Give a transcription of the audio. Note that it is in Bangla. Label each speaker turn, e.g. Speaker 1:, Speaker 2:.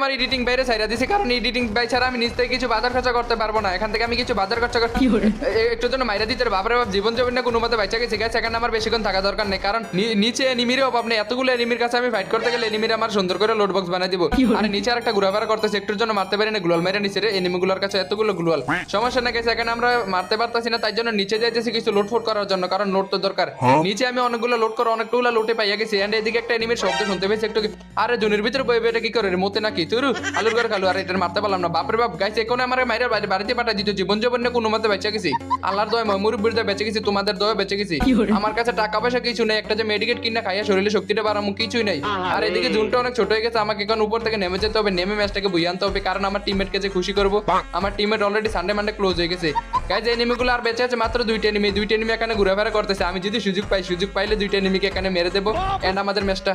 Speaker 1: আমার এডিটিং বাইরে ছাইরা দিছে, কারণ এডিটিং বাই ছাড়া আমি নিজ থেকে কিছু বাজার খরচা করতে পারবো না। এখান থেকে আমি কিছু বাজার খরচা একটু জন্য মাইরা দিতে বাপরে বাপ জীবন যাবেন না কোনো মতে বাইচা গেছে গেছে। এখানে আমার বেশিক্ষণ থাকা দরকার নেই, কারণ নিচে এনিমির অভাব নেই। এতগুলো এনিমির কাছে আমি ফাইট করতে গেলে এনিমির আমার সুন্দর করে লোড বক্স বানাই দিব। আর নিচে আর একটা ঘোরাফেরা করতেছে, একটুর জন্য মারতে পারি না, গ্লোয়াল মেরে নিচে রে এনিমিগুলোর কাছে এতগুলো গ্লোয়াল সমস্যা না গেছে। এখানে আমরা মারতে পারতাছি না, তাই জন্য নিচে যাইতেছি কিছু লোড ফোট করার জন্য, কারণ লোড তো দরকার। নিচে আমি অনেকগুলো লোড করে অনেকগুলো লোটে পাইয়া গেছি। এন্ড এদিকে একটা এনিমির শব্দ শুনতে পেয়েছি একটু। আরে জুনের ভিতরে বই এটা কি করে রে মতে নাকি তুই আলুর করে খালু। আর এটা মারতে পারলাম না, বাপরে বাপ গাইছে এখন আমার মাইরের বাড়িতে পাঠা দিত। জীবন যাপন কোনো মতে বেঁচে গেছি, আল্লাহর দয় মুরব্বির দয় বেঁচে গেছি, তোমাদের দয় বেঁচে গেছি। আমার কাছে টাকা পয়সা কিছু নেই, একটা যে মেডিকেট কিনা খাইয়া শরীরে শক্তিটা বাড়ামু কিছুই নেই। আর এদিকে জুনটা অনেক ছোট হয়ে গেছে, আমাকে এখন উপর থেকে নেমে যেতে হবে, নেমে ম্যাচটাকে বুঝে আনতে হবে, কারণ আমার টিমমেটকে যে খুশি করবো। আমার teammate already Sunday Monday close হয়ে গেছে। গাইজ এনিমিগুলো আর বেঁচে আছে মাত্র দুইটা এনিমি এখানে ঘুরে ফেরা করতেছে। আমি যদি সুযোগ পাইলে দুইটা এনিমিকে এখানে মেরে দেবো এন্ড আমাদের ম্যাচটা